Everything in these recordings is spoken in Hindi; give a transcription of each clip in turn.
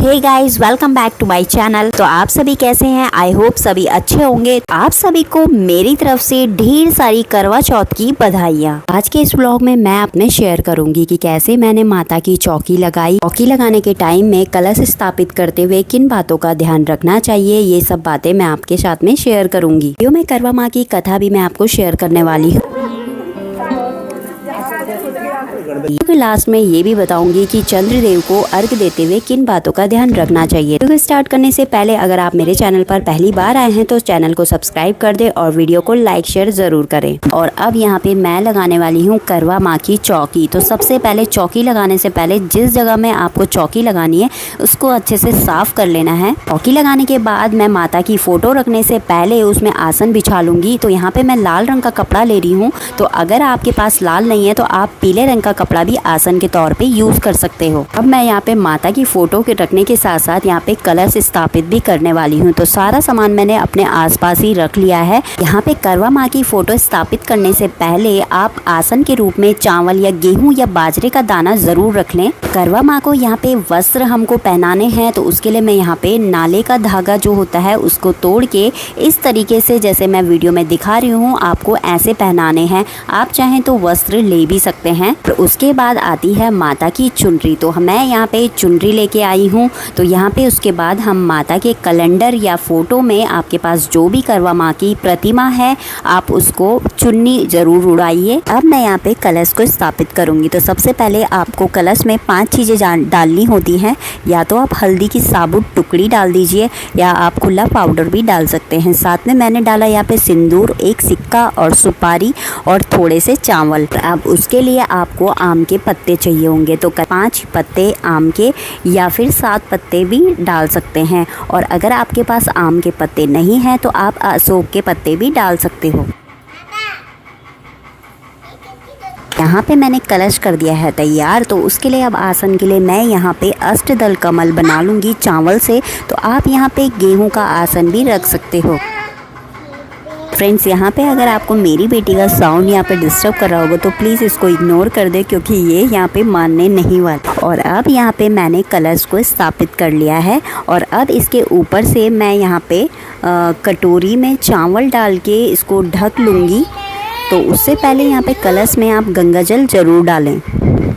Hey guys, welcome back to my channel. तो आप सभी कैसे हैं? आई होप सभी अच्छे होंगे। आप सभी को मेरी तरफ से ढेर सारी करवा चौथ की बधाइयाँ। आज के इस व्लॉग में मैं अपने शेयर करूंगी कि कैसे मैंने माता की चौकी लगाई। चौकी लगाने के टाइम में कलश स्थापित करते हुए किन बातों का ध्यान रखना चाहिए, ये सब बातें मैं आपके साथ में शेयर करूंगी। वीडियो में करवा माँ की कथा भी मैं आपको शेयर करने वाली हूँ। लास्ट में ये भी बताऊंगी कि चंद्रदेव को अर्घ देते हुए किन बातों का ध्यान रखना चाहिए। वीडियो स्टार्ट करने से पहले अगर आप मेरे चैनल पर पहली बार आए हैं तो चैनल को सब्सक्राइब कर दें और वीडियो को लाइक शेयर जरूर करें। और अब यहाँ पे मैं लगाने वाली हूँ करवा माँ की चौकी। तो सबसे पहले चौकी लगाने से पहले जिस जगह में आपको चौकी लगानी है उसको अच्छे से साफ कर लेना है। चौकी लगाने के बाद मैं माता की फोटो रखने से पहले उसमें आसन बिछा लूंगी। तो यहाँ पे मैं लाल रंग का कपड़ा ले रही हूँ। तो अगर आपके पास लाल नहीं है तो आप पीले रंग का कपड़ा भी आसन के तौर पे यूज कर सकते हो। अब मैं यहाँ पे माता की फोटो के रखने के साथ साथ यहाँ पे कलश स्थापित भी करने वाली हूँ। तो सारा सामान मैंने अपने आसपास ही रख लिया है। यहाँ पे करवा माँ की फोटो स्थापित करने से पहले आप आसन के रूप में चावल या गेहूं या बाजरे का दाना जरूर रख लें। करवा माँ को यहाँ पे वस्त्र हमको पहनाने हैं तो उसके लिए मैं यहाँ पे नाले का धागा जो होता है उसको तोड़ के इस तरीके से जैसे मैं वीडियो में दिखा रही हूँ आपको ऐसे पहनाने हैं। आप चाहें तो वस्त्र ले भी सकते हैं। तो उसके बाद आती है माता की चुनरी। तो मैं यहाँ पे चुनरी लेके आई हूँ। तो यहाँ पे उसके बाद हम माता के कैलेंडर या फोटो में आपके पास जो भी करवा माँ की प्रतिमा है आप उसको चुन्नी जरूर उड़ाइए। अब मैं यहाँ पे कलश को स्थापित करूँगी। तो सबसे पहले आपको कलश में 5 चीज़ें डालनी होती हैं। या तो आप हल्दी की साबुत टुकड़ी डाल दीजिए या आप खुला पाउडर भी डाल सकते हैं। साथ में मैंने डाला यहाँ पे सिंदूर, एक सिक्का और सुपारी और थोड़े से चावल। अब उसके लिए आपको आम के पत्ते चाहिए होंगे। तो 5 पत्ते आम के या फिर 7 पत्ते भी डाल सकते हैं। और अगर आपके पास आम के पत्ते नहीं हैं तो आप अशोक के पत्ते भी डाल सकते हो। यहाँ पे मैंने कलश कर दिया है तैयार। तो उसके लिए अब आसन के लिए मैं यहाँ पे अष्टदल कमल बना लूँगी चावल से। तो आप यहाँ पे गेहूं का आसन भी रख सकते हो। फ्रेंड्स, यहाँ पे अगर आपको मेरी बेटी का साउंड यहाँ पे डिस्टर्ब कर रहा होगा तो प्लीज़ इसको इग्नोर कर दे क्योंकि ये यहाँ पे मानने नहीं वाला। और अब यहाँ पे मैंने कलश को स्थापित कर लिया है। और अब इसके ऊपर से मैं यहाँ पे कटोरी में चावल डाल के इसको ढक लूँगी। तो उससे पहले यहाँ पे कलश में आप गंगा जल जरूर डालें।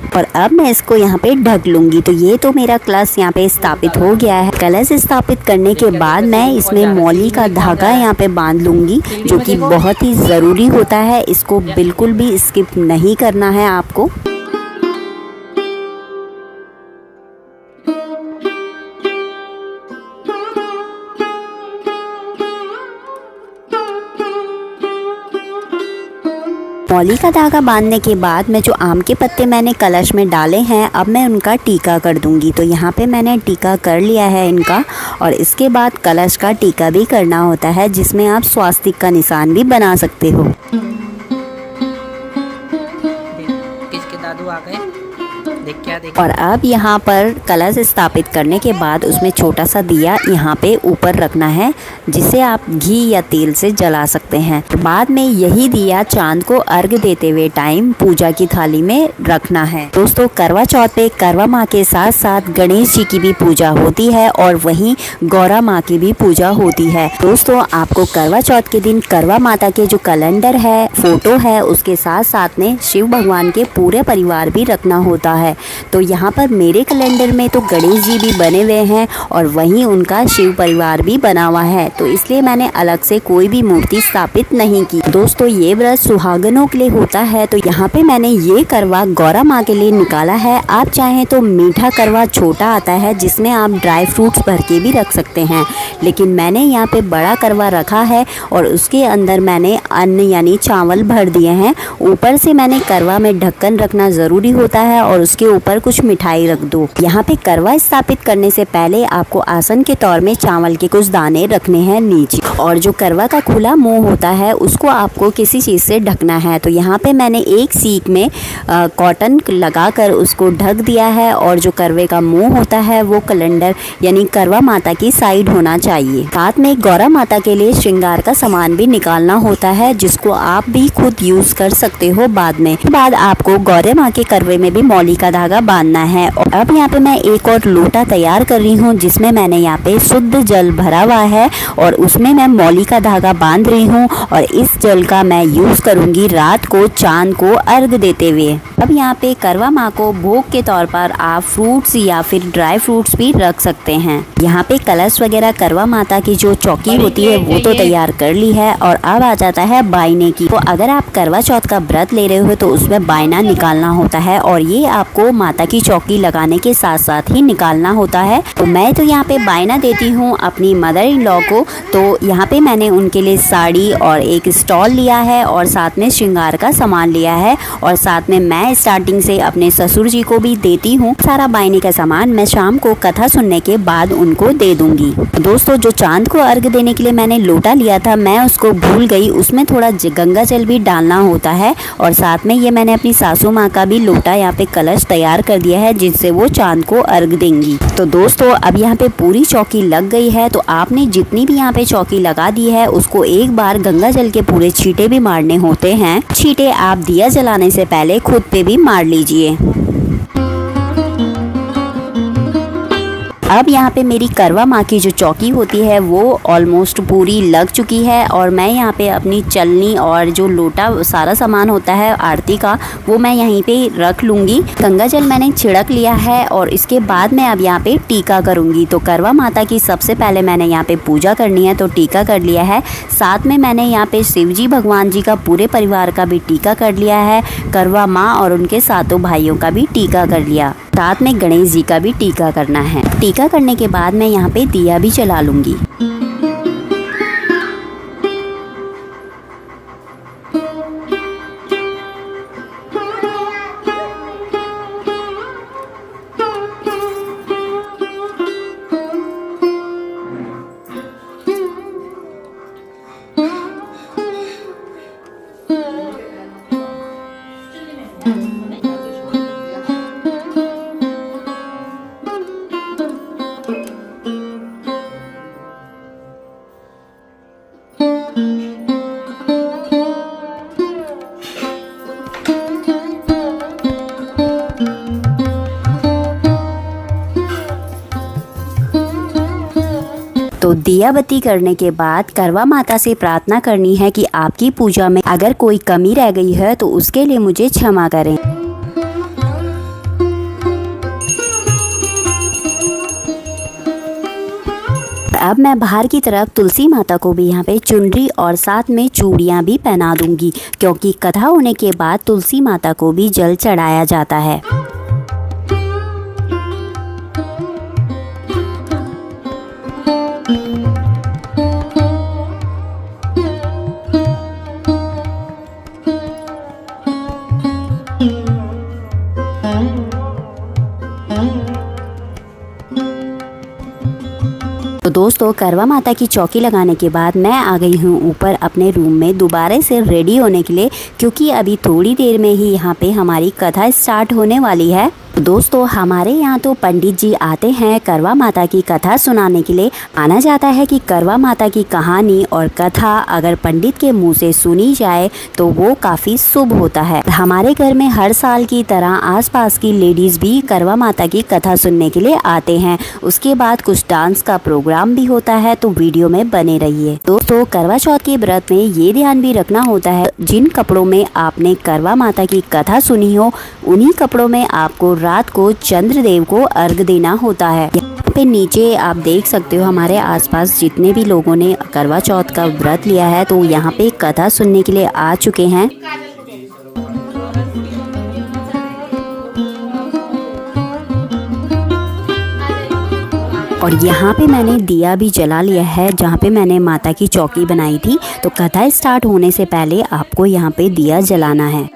और अब मैं इसको यहाँ पे ढक लूँगी। तो ये तो मेरा कलश यहाँ पे स्थापित हो गया है। कलश स्थापित करने के बाद मैं इसमें मौली का धागा यहाँ पे बांध लूँगी जो कि बहुत ही ज़रूरी होता है। इसको बिल्कुल भी स्किप नहीं करना है आपको। मौली का धागा बांधने के बाद मैं जो आम के पत्ते मैंने कलश में डाले हैं अब मैं उनका टीका कर दूंगी। तो यहाँ पे मैंने टीका कर लिया है इनका। और इसके बाद कलश का टीका भी करना होता है जिसमें आप स्वास्तिक का निशान भी बना सकते हो। किसके दादू आ गए देख क्या देख। और अब यहाँ पर कलश स्थापित करने के बाद उसमें छोटा सा दिया यहाँ पे ऊपर रखना है जिसे आप घी या तेल से जला सकते हैं। बाद में यही दिया चांद को अर्घ देते हुए टाइम पूजा की थाली में रखना है। दोस्तों, करवा चौथ पे करवा माँ के साथ साथ गणेश जी की भी पूजा होती है और वहीं गौरा माँ की भी पूजा होती है। दोस्तों, आपको करवा चौथ के दिन करवा माता के जो कैलेंडर है, फोटो है, उसके साथ साथ में शिव भगवान के पूरे परिवार भी रखना होता है। तो यहाँ पर मेरे कैलेंडर में तो गणेश जी भी बने हुए हैं और वहीं उनका शिव परिवार भी बना हुआ है। तो इसलिए मैंने अलग से कोई भी मूर्ति स्थापित नहीं की। दोस्तों, ये व्रत सुहागनों के लिए होता है। तो यहाँ पे मैंने ये करवा गौरा माँ के लिए निकाला है। आप चाहें तो मीठा करवा छोटा आता है जिसमें आप ड्राई फ्रूट्स भर के भी रख सकते हैं। लेकिन मैंने यहाँ पे बड़ा करवा रखा है और उसके अंदर मैंने अन्न यानी चावल भर दिए हैं। ऊपर से मैंने करवा में ढक्कन रखना ज़रूरी होता है और उसके ऊपर कुछ मिठाई रख दो। यहाँ पे करवा स्थापित करने से पहले आपको आसन के तौर में चावल के कुछ दाने रखने हैं नीचे। और जो करवा का खुला मुंह होता है उसको आपको किसी चीज़ से ढकना है। तो यहाँ पे मैंने एक सीख में कॉटन लगाकर उसको ढक दिया है। और जो करवे का मुंह होता है वो कैलेंडर यानी करवा माता की साइड होना चाहिए। साथ में गौरा माता के लिए श्रृंगार का सामान भी निकालना होता है जिसको आप भी खुद यूज कर सकते हो बाद में। बाद आपको गौरा माँ के करवे में भी मौली का धागा बांधना है। और अब यहाँ पे मैं एक और लोटा तैयार कर रही हूँ जिसमें मैंने यहाँ पे शुद्ध जल भरा हुआ है और उसमें मैं मौली का धागा बांध रही हूँ और इस जल का मैं यूज़ करूँगी रात को चांद को अर्घ देते हुए। अब यहाँ पे करवा माँ को भोग के तौर पर आप फ्रूट्स या फिर ड्राई फ्रूट्स भी रख सकते हैं। यहाँ पे कलश वगैरह करवा माता की जो चौकी होती है वो तो तैयार कर ली है और अब आ जाता है बायने की। तो अगर आप करवा चौथ का व्रत ले रहे हो तो उसमें बायना निकालना होता है और ये आपको माता की चौकी लगाने के साथ साथ ही निकालना होता है। तो मैं तो यहाँ पे बायना देती हूँ अपनी मदर इन लॉ को। तो यहाँ पे मैंने उनके लिए साड़ी और एक स्टॉल लिया है और साथ में श्रृंगार का सामान लिया है और साथ में मैं स्टार्टिंग से अपने ससुर जी को भी देती हूँ। सारा बायने का सामान मैं शाम को कथा सुनने के बाद उनको दे दूंगी। दोस्तों, जो चांद को अर्घ देने के लिए मैंने लोटा लिया था मैं उसको भूल गई, उसमें थोड़ा गंगा जल भी डालना होता है और साथ में ये मैंने अपनी सासू माँ का भी लोटा यहाँ पे कलश तैयार कर दिया है जिससे वो चांद को अर्घ देंगी। तो दोस्तों, अब यहाँ पे पूरी चौकी लग गई है। तो आपने जितनी भी यहाँ पे चौकी लगा दी है उसको एक बार गंगा जल के पूरे छींटे भी मारने होते हैं। छींटे आप दिया जलाने से पहले खुद पे भी मार लीजिए। अब यहाँ पे मेरी करवा माँ की जो चौकी होती है वो ऑलमोस्ट पूरी लग चुकी है और मैं यहाँ पे अपनी चलनी और जो लोटा सारा सामान होता है आरती का वो मैं यहीं पे रख लूँगी। गंगा जल मैंने छिड़क लिया है और इसके बाद मैं अब यहाँ पे टीका करूँगी। तो करवा माता की सबसे पहले मैंने यहाँ पे पूजा करनी है तो टीका कर लिया है। साथ में मैंने यहाँ पे शिव जी भगवान जी का पूरे परिवार का भी टीका कर लिया है। करवा माँ और उनके सातों भाइयों का भी टीका कर लिया। साथ में गणेश जी का भी टीका करना है। टीका करने के बाद मैं यहाँ पे दिया भी जला लूँगी। तो दिया बत्ती करने के बाद करवा माता से प्रार्थना करनी है कि आपकी पूजा में अगर कोई कमी रह गई है तो उसके लिए मुझे क्षमा करें। अब मैं बाहर की तरफ तुलसी माता को भी यहाँ पे चुनरी और साथ में चूड़ियाँ भी पहना दूंगी क्योंकि कथा होने के बाद तुलसी माता को भी जल चढ़ाया जाता है। तो दोस्तों, करवा माता की चौकी लगाने के बाद मैं आ गई हूँ ऊपर अपने रूम में दोबारा से रेडी होने के लिए क्योंकि अभी थोड़ी देर में ही यहाँ पे हमारी कथा स्टार्ट होने वाली है। दोस्तों, हमारे यहाँ तो पंडित जी आते हैं करवा माता की कथा सुनाने के लिए। माना जाता है कि करवा माता की कहानी और कथा अगर पंडित के मुंह से सुनी जाए तो वो काफ़ी शुभ होता है। हमारे घर में हर साल की तरह आसपास की लेडीज़ भी करवा माता की कथा सुनने के लिए आते हैं। उसके बाद कुछ डांस का प्रोग्राम भी होता है, तो वीडियो में बने रहिए। दोस्तों, करवा चौथ के व्रत में ये ध्यान भी रखना होता है जिन कपड़ों में आपने करवा माता की कथा सुनी हो उन्हीं कपड़ों में आपको रात को चंद्रदेव को अर्घ देना होता है। यहाँ पे नीचे आप देख सकते हो हमारे आसपास जितने भी लोगों ने करवा चौथ का व्रत लिया है तो यहाँ पे कथा सुनने के लिए आ चुके हैं। और यहाँ पे मैंने दिया भी जला लिया है जहाँ पे मैंने माता की चौकी बनाई थी। तो कथा स्टार्ट होने से पहले आपको यहाँ पे दिया जलाना है।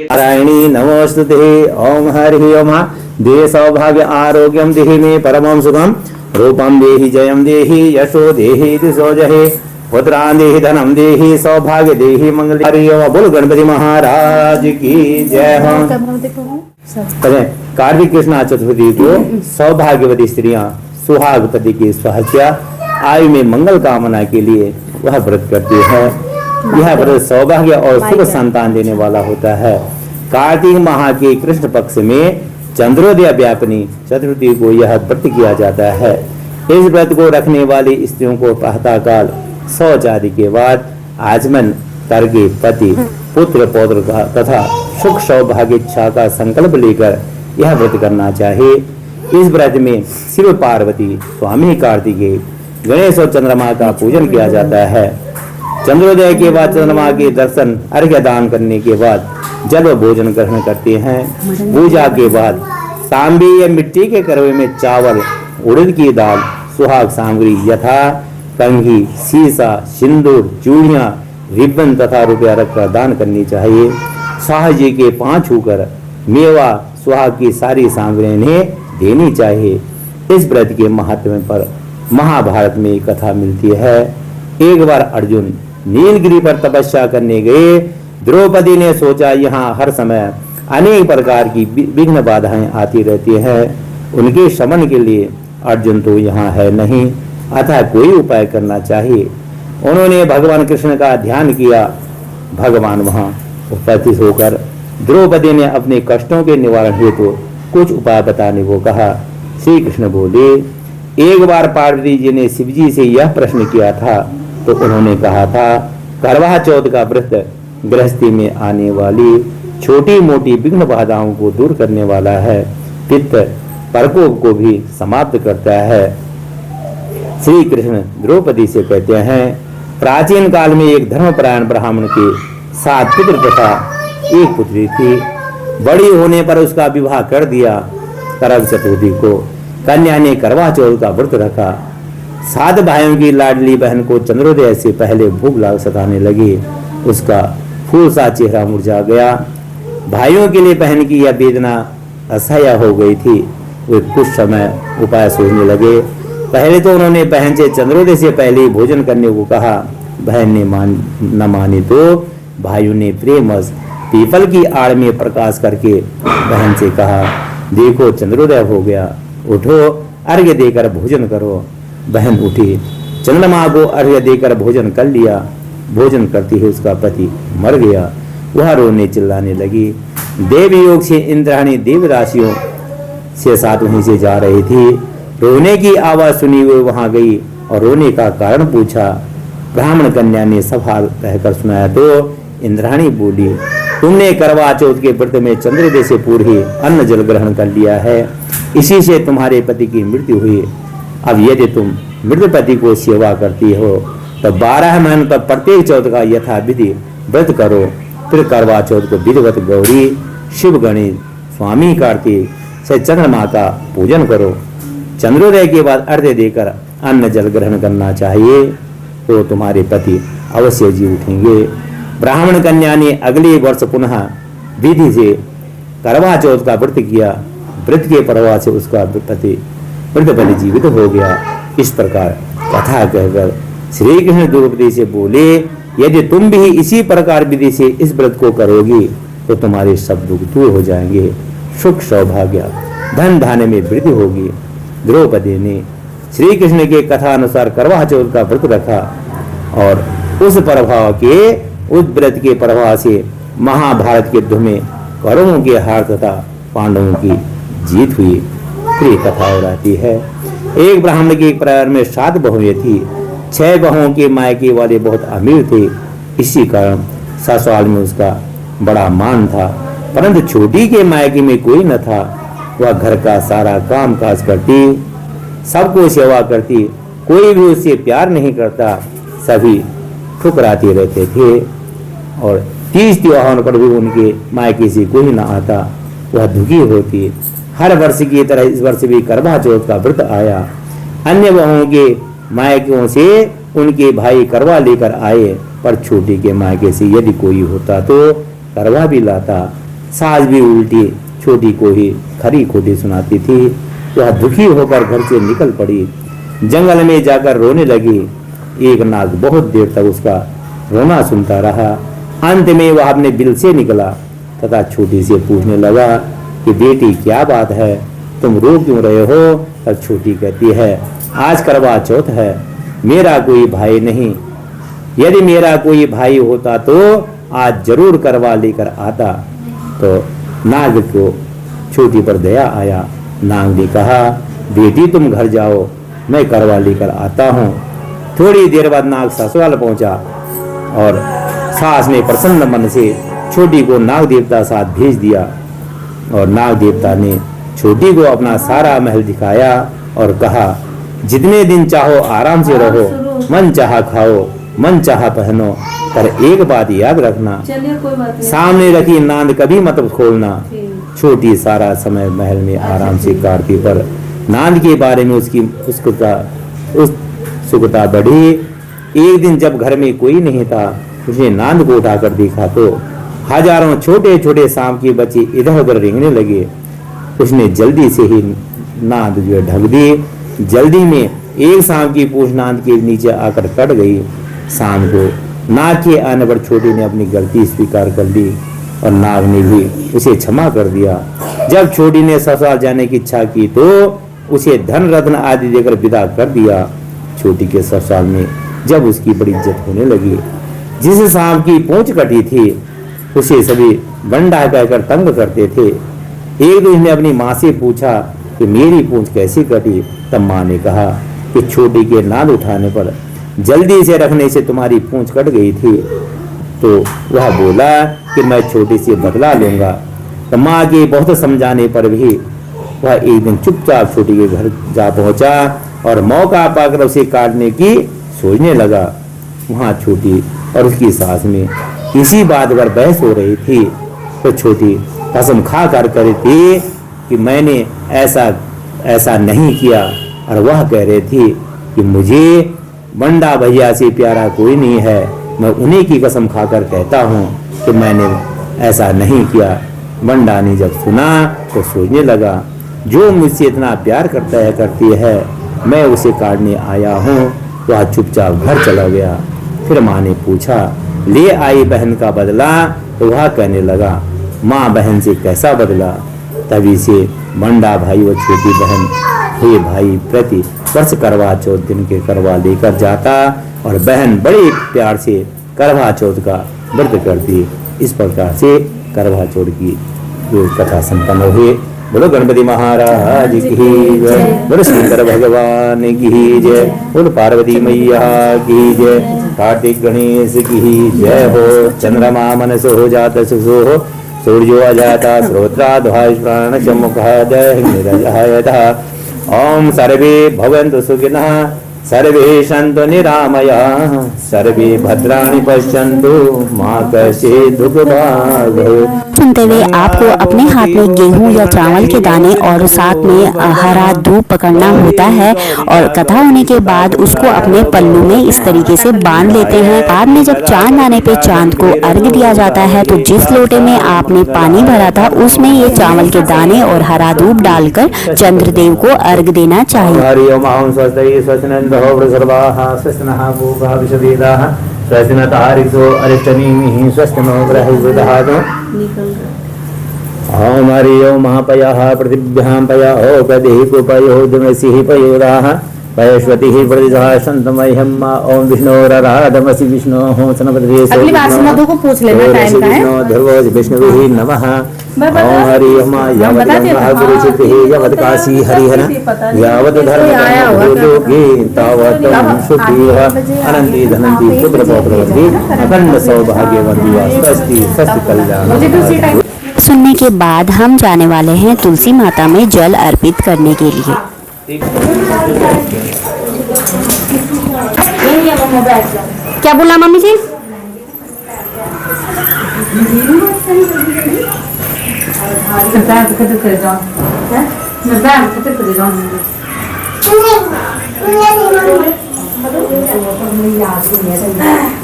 नारायणी नमोस्तुते। ओम हरि ओम। देहि सौभाग्य आरोग्यम देहि मे परमं सुखम। रूपम देहि जयम देहि यशो देहि दिशो जहे। पुत्रान देहि धनम देहि सौभाग्य देहि मंगल। हरि ओम। बोल गणपति महाराज की जय हो। कार्तिक कृष्ण चतुर्थी को सौभाग्यवती स्त्रियां सुहागपति की स्वास्थ्य आयु में मंगल कामना के लिए वह व्रत करती है। यह व्रत सौभाग्य और सुख संतान देने वाला होता है। कार्तिक माह के कृष्ण पक्ष में चंद्रोदय व्यापनी चतुर्थी को यह व्रत किया जाता है। इस व्रत को रखने वाली स्त्रियों को प्रातःकाल शौच आदि के बाद आचमन करके पति पुत्र पौत्र का तथा सुख सौभाग्य इच्छा का संकल्प लेकर यह व्रत करना चाहिए। इस व्रत में शिव पार्वती स्वामी कार्तिकेय गणेश और चंद्रमा का पूजन किया जाता है। चंद्रोदय के बाद चंद्रमा के दर्शन अर्घ्य दान करने के बाद जल व भोजन ग्रहण करते हैं। पूजा के बाद तांबे या मिट्टी के करवे में चावल उड़द की दाल सुहाग सामग्री यथा कंघी शीशा सिंदूर चूड़ियां रिबन तथा रुपया रखकर दान करनी चाहिए। शाह जी के 5 छूकर मेवा सुहाग की सारी सामग्री इन्हें देनी चाहिए। इस व्रत के महत्व पर महाभारत में एक कथा मिलती है। एक बार अर्जुन नीलगिरी पर तपस्या करने गए। द्रौपदी ने सोचा यहाँ हर समय अनेक प्रकार की विघ्न बाधाएं आती रहती हैं, उनके शमन के लिए अर्जुन तो यहाँ है नहीं, अतः कोई उपाय करना चाहिए। उन्होंने भगवान कृष्ण का ध्यान किया। भगवान वहाँ उपस्थित होकर द्रौपदी ने अपने कष्टों के निवारण हेतु कुछ उपाय बताने को कहा। श्री कृष्ण बोले, एक बार पार्वती जी ने शिव जी से यह प्रश्न किया था तो उन्होंने कहा था, करवा चौथ का व्रत गृहस्थी में आने वाली छोटी मोटी विघ्न बाधाओं को दूर करने वाला है, पित्त प्रकोप को भी समाप्त करता है। श्री कृष्ण द्रौपदी से कहते हैं, प्राचीन काल में एक धर्मपरायण ब्राह्मण के 7 पुत्र तथा 1 पुत्री थी। बड़ी होने पर उसका विवाह कर दिया। करवा चतुर्थी को कन्या ने करवा चौथ का व्रत रखा। 7 भाइयों की लाडली बहन को चंद्रोदय से पहले भूख लाग सताने लगी। उसका फूल सा चेहरा मुरझा गया। भाइयों के लिए बहन की यह वेदना असह्य हो गई थी। वे कुछ समय उपाय सोचने लगे। पहले तो उन्होंने बहन से चंद्रोदय से पहले भोजन करने को कहा। बहन ने न मानी तो भाइयों ने प्रेमवश पीपल की आड़ में प्रकाश करके बहन से कहा, देखो चंद्रोदय हो गया, उठो अर्घ्य देकर भोजन करो। बहन उठी, चंद्रमा को अर्घ्य देकर भोजन कर लिया। भोजन करती ही उसका पति मर गया। वह रोने चिल्लाने लगी। देव योग से इंद्राणी देवदासियों से साथ वहीं से जा रही थी। रोने की आवाज सुनी हुई वहां गई और रोने का कारण पूछा। ब्राह्मण कन्या ने सब हाल कहकर सुनाया तो इंद्राणी बोली, तुमने करवा चौथ के व्रत में चंद्रोदय से पूर्व ही अन्न जल ग्रहण कर लिया है, इसी से तुम्हारे पति की मृत्यु हुई। अब यदि तुम मृत पति को सेवा करती हो तो 12 महीने तक प्रत्येक चौथ का यथा विधि व्रत करो। फिर करवा चौथ को विधिवत गौरी शिव गणेश स्वामी कार्तिक से चंद्रमा का पूजन करो। चंद्रोदय के बाद अर्घ्य देकर अन्न जल ग्रहण करना चाहिए तो तुम्हारे पति अवश्य जी उठेंगे। ब्राह्मण कन्या ने अगले वर्ष पुनः विधि से करवा चौथ का व्रत किया। व्रत के प्रभाव से उसका पति मृत जीवित हो गया। इस प्रकार कथा कहकर श्री कृष्ण द्रौपदी से बोले, यदि तुम भी इसी प्रकार विधि से इस व्रत को करोगी तो तुम्हारे सब दुख दूर हो जाएंगे, सुख सौभाग्य धन धान्य में वृद्धि होगी। द्रौपदी ने श्री कृष्ण के कथा अनुसार करवा चौथ का व्रत रखा और उस प्रभाव के उस व्रत के प्रभाव से महाभारत के युद्ध में कौरवों के हार तथा पांडवों की जीत हुई। प्रिय कथा हो रहती है। एक ब्राह्मण के परिवार में 7 बहुएं थी। 6 बहुओं के मायके वाले बहुत अमीर थे। इसी कारण ससुराल में उसका बड़ा मान था, परंतु छोटी के मायके में कोई न था। वह घर का सारा काम काज करती, सबको सेवा करती, कोई भी उससे प्यार नहीं करता, सभी ठुकराते रहते थे और 30 त्योहारों पर भी उनके मायके से कोई न आता। वह दुखी होती। हर वर्ष की तरह इस वर्ष भी करवा चौथ का व्रत आया। अन्य बहुओं के मायकों से उनके भाई करवा लेकर आए, पर छोटी के मायके से यदि कोई होता तो करवा भी लाता। सास भी उल्टी छोटी को ही खरी खोटी सुनाती थी। वह दुखी होकर घर से निकल पड़ी। जंगल में जाकर रोने लगी। एक नाग बहुत देर तक उसका रोना सुनता रहा। अंत में वह अपने बिल से निकला तथा छोटी से पूछने लगा, कि बेटी क्या बात है, तुम रो क्यों रहे हो। तब छोटी कहती है, आज करवा चौथ है, मेरा कोई भाई नहीं, यदि मेरा कोई भाई होता तो आज जरूर करवा लेकर आता। तो नाग को छोटी पर दया आया। नाग ने कहा, बेटी तुम घर जाओ, मैं करवा लेकर आता हूँ। थोड़ी देर बाद नाग ससुराल पहुंचा और सास ने प्रसन्न मन से छोटी को नाग देवता साथ भेज दिया। और नाग देवता ने छोटी को अपना सारा महल दिखाया और कहा, जितने दिन चाहो आराम से रहो, मन चाहा खाओ, मन चाहा पहनो, पर एक बात याद रखना, सामने रखी नांद कभी मत खोलना। छोटी सारा समय महल में आराम से काटती, पर नांद के बारे में उसकी उत्सुकता बढ़ी। एक दिन जब घर में कोई नहीं था, उसने नांद को उठाकर देखा तो हजारों छोटे छोटे सांप के बच्चे इधर उधर रेंगने लगे। उसने जल्दी से ही नांद जो है ढक दी। जल्दी में एक सांप की पूंछ नांद के नीचे आकर कट गई। शाम को नाग के आने पर छोटी ने अपनी गलती स्वीकार कर ली और नाग ने भी उसे क्षमा कर दिया। जब छोटी ने ससुराल जाने की इच्छा की तो उसे धन रत्न आदि देकर विदा कर दिया। छोटी के ससुराल में जब उसकी बड़ी इज्जत होने लगी, जिस सांप की पूंछ कटी थी उसे सभी बंडा कहकर तंग करते थे। एक दिन उसने अपनी माँ से पूछा कि मेरी पूंछ कैसी कटी। तब माँ ने कहा कि छोटी के नाद उठाने पर जल्दी से रखने से तुम्हारी पूंछ कट गई थी। तो वह बोला कि मैं छोटी से बदला लूंगा। तो माँ के बहुत समझाने पर भी वह एक दिन चुपचाप छोटी के घर जा पहुंचा और मौका पाकर उसे काटने की सोचने लगा। वहां छोटी और उसकी सास में इसी बात पर बहस हो रही थी। तो छोटी कसम खा कर करी थी कि मैंने ऐसा नहीं किया, और वह कह रही थी कि मुझे बंडा भैया से प्यारा कोई नहीं है। मैं उन्हीं की कसम खाकर कहता हूँ कि मैंने ऐसा नहीं किया। बंडा ने जब सुना तो सोचने लगा, जो मुझसे इतना प्यार करता है करती है, मैं उसे काटने आया हूँ। वह चुपचाप घर चला गया। फिर माँ ने पूछा, ले आई बहन का बदला। तो वह कहने लगा, माँ बहन से कैसा बदला। तभी से बंडा भाई व छोटी बहन हे भाई प्रति वर्ष करवा चौथ दिन के करवा लेकर जाता और बहन बड़े प्यार से करवा चौथ का व्रत करती। इस प्रकार से करवा चौथ की जो कथा संपन्न हुई। बोलो गणपति महाराज की जय, बोलो शंकर भगवान की जय, बोलो पार्वती मैया की जय, कार्तिक गणेश की जय हो। चंद्रमा मनस हो जात सुसो हो, सूर्यो अजाता श्रोत्राध्वाय प्राण चमुखादय निरजयता। ओम सर्वे भवन्तु सुखिनः, सर्वे सन्तु निरामयाः, सर्वे भद्राणि पश्यन्तु मा कश्चित् दुःखभाग् भवेत्। सुनते हुए आपको अपने हाथ में गेहूं या चावल के दाने और साथ में हरा दूध पकड़ना होता है और कथा होने के बाद उसको अपने पल्लू में इस तरीके से बांध लेते हैं। बाद में जब चांद आने पे चांद को अर्घ दिया जाता है तो जिस लोटे में आपने पानी भरा था उसमें ये चावल के दाने और हरा दूध डालकर चंद्रदेव को अर्घ देना चाहिए। स्वस्ति न तारिषो अरिष्टनेमिः, स्वस्ति नो बृहस्पतिर्दधातु। ओम हरि ओम महापयः पृथिव्यां पयो प्रदीप पयो दुमसिः पयोराः पयश्वतिः प्रतिजः शन्तमह्यं। ओम विष्णोराराधमसि विष्णोः सनपदे अगली बार से मधु को पूछ लेना टाइम का है। ध्रुवो विष्णुवे नमः। ओम हरि ओम यावत् गंगा गुरुचितिः यावत् काशी हरिहर यावत् धर्म लोके तावत् शुद्धिः अनन्ति धनन्ति पुत्र पौत्रवती अखंड सौभाग्यवती वा। स्वस्ति स्वस्ति कल्याण। सुनने के बाद हम जाने वाले हैं तुलसी माता में जल अर्पित करने के लिए। क्या बोला मम्मी जी?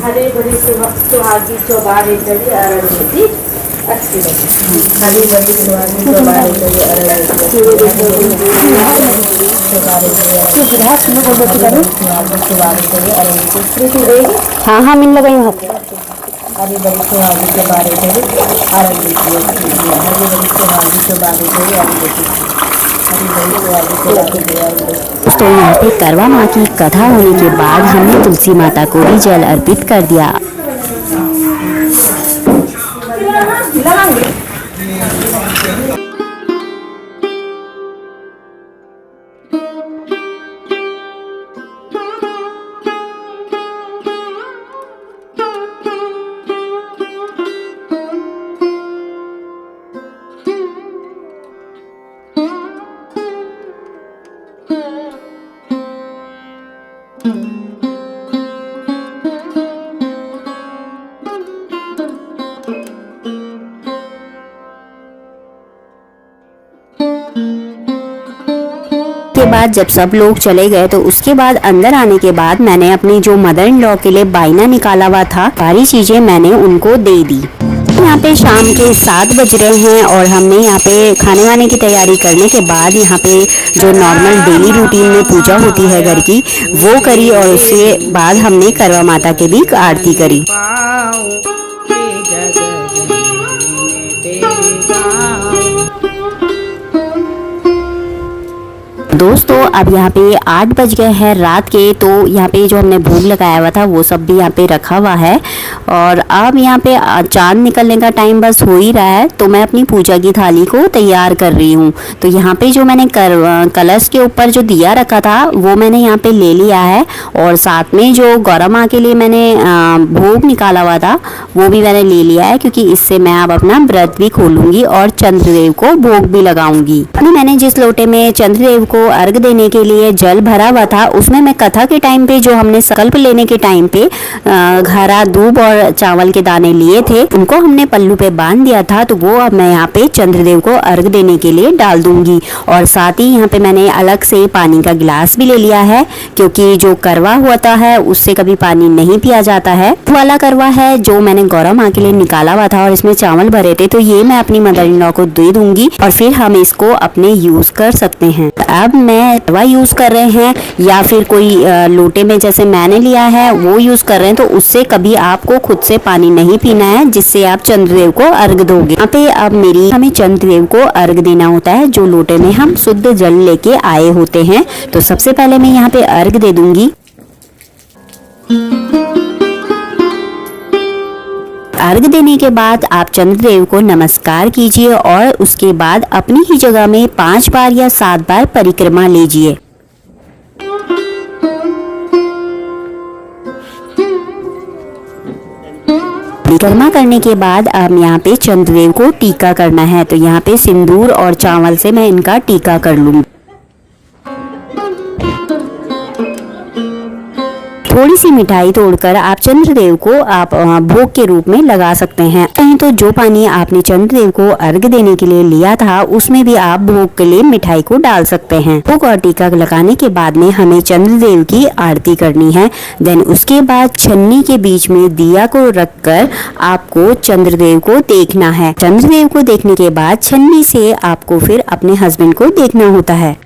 हरे भरी सुहागी चौबारे चढ़ी अरण्यवती अच्छी हरी भरी सुहागी चौबारे चढ़ी हाँ हाँ मिल लगाई हाथ। हरी बड़ी सुहागी के बारे में आरग दीजिए। हरी बड़ी सुहागी के बारे में आरग दीजिए। हरी बड़ी सुहागी के बारे में आरग दीजिए। तो यहाँ पे करवा माँ की कथा होने के बाद हमने तुलसी माता को भी जल अर्पित कर दिया। के बाद जब सब लोग चले गए तो उसके बाद अंदर आने के बाद मैंने अपनी जो मदर इन लॉ के लिए बायना निकाला हुआ था, सारी चीजें मैंने उनको दे दी। यहाँ पे शाम के 7 बज रहे हैं और हमने यहाँ पे खाने वाने की तैयारी करने के बाद यहाँ पे जो नॉर्मल डेली रूटीन में पूजा होती है घर की, वो करी और उसके बाद हमने करवा माता की भी आरती करी। दोस्तों अब यहाँ पे 8 बज गए हैं रात के, तो यहाँ पे जो हमने भोग लगाया हुआ था वो सब भी यहाँ पे रखा हुआ है और अब यहाँ पे चांद निकलने का टाइम बस हो ही रहा है, तो मैं अपनी पूजा की थाली को तैयार कर रही हूँ। तो यहाँ पे जो मैंने कलश के ऊपर जो दिया रखा था वो मैंने यहाँ पे ले लिया है और साथ में जो गौरा माँ के लिए मैंने भोग निकाला हुआ था वो भी मैंने ले लिया है, क्योंकि इससे मैं अब अपना व्रत भी खोलूँगी और चंद्रदेव को भोग भी लगाऊंगी। मैंने जिस लोटे में चंद्रदेव को अर्घ देने के लिए जल भरा हुआ था उसमें मैं कथा के टाइम पे जो हमने संकल्प लेने के टाइम पे घरा दूब और चावल के दाने लिए थे उनको हमने पल्लू पे बांध दिया था, तो वो अब मैं यहाँ पे चंद्रदेव को अर्घ देने के लिए डाल दूंगी। और साथ ही यहाँ पे मैंने अलग से पानी का गिलास भी ले लिया है, क्योंकि जो करवा होता है उससे कभी पानी नहीं पिया जाता है। वाला करवा है जो मैंने गौरा माँ के लिए निकाला हुआ था और इसमें चावल भरे थे, तो ये मैं अपनी मदर इन लॉ को दे दूंगी और फिर हम इसको अपने यूज कर सकते हैं। अब मैं करवा यूज कर रहे हैं या फिर कोई लोटे में जैसे मैंने लिया है वो यूज कर रहे हैं, तो उससे कभी आपको खुद से पानी नहीं पीना है जिससे आप चंद्रदेव को अर्घ दोगे। यहाँ पे अब हमें चंद्रदेव को अर्घ देना होता है जो लोटे में हम शुद्ध जल लेके आए होते हैं। तो सबसे पहले मैं यहाँ पे अर्घ दे दूंगी। अर्घ देने के बाद आप चंद्रदेव को नमस्कार कीजिए और उसके बाद अपनी ही जगह में 5 बार या 7 बार परिक्रमा लीजिए। परिक्रमा करने के बाद अब यहाँ पे चंद्रदेव को टीका करना है, तो यहाँ पे सिंदूर और चावल से मैं इनका टीका कर लूंगी। थोड़ी सी मिठाई तोड़कर आप चंद्रदेव को आप भोग के रूप में लगा सकते हैं। कहीं तो जो पानी आपने चंद्रदेव को अर्घ देने के लिए लिया था उसमें भी आप भोग के लिए मिठाई को डाल सकते हैं। भोग और टीका लगाने के बाद में हमें चंद्रदेव की आरती करनी है। देन उसके बाद छन्नी के बीच में दिया को रखकर आपको चंद्रदेव को देखना है। चंद्रदेव को देखने के बाद छन्नी से आपको फिर अपने हस्बैंड को देखना होता है।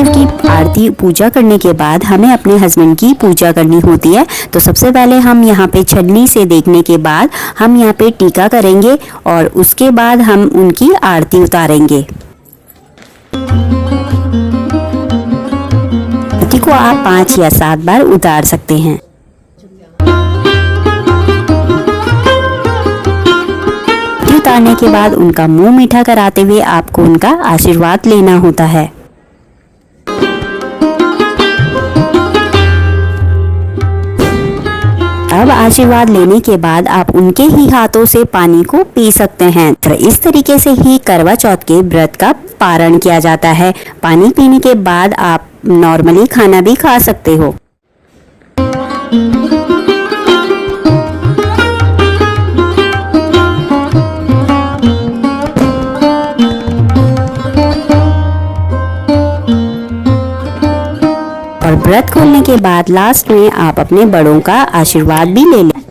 की आरती पूजा करने के बाद हमें अपने हस्बैंड की पूजा करनी होती है। तो सबसे पहले हम यहाँ पे छन्नी से देखने के बाद हम यहाँ पे टीका करेंगे और उसके बाद हम उनकी आरती उतारेंगे। आरती को आप 5 या 7 बार उतार सकते हैं। उतारने के बाद उनका मुंह मीठा कराते हुए आपको उनका आशीर्वाद लेना होता है। अब आशीर्वाद लेने के बाद आप उनके ही हाथों से पानी को पी सकते हैं। तो इस तरीके से ही करवा चौथ के व्रत का पारण किया जाता है। पानी पीने के बाद आप नॉर्मली खाना भी खा सकते हो। और व्रत खोलने के बाद लास्ट में आप अपने बड़ों का आशीर्वाद भी ले लें।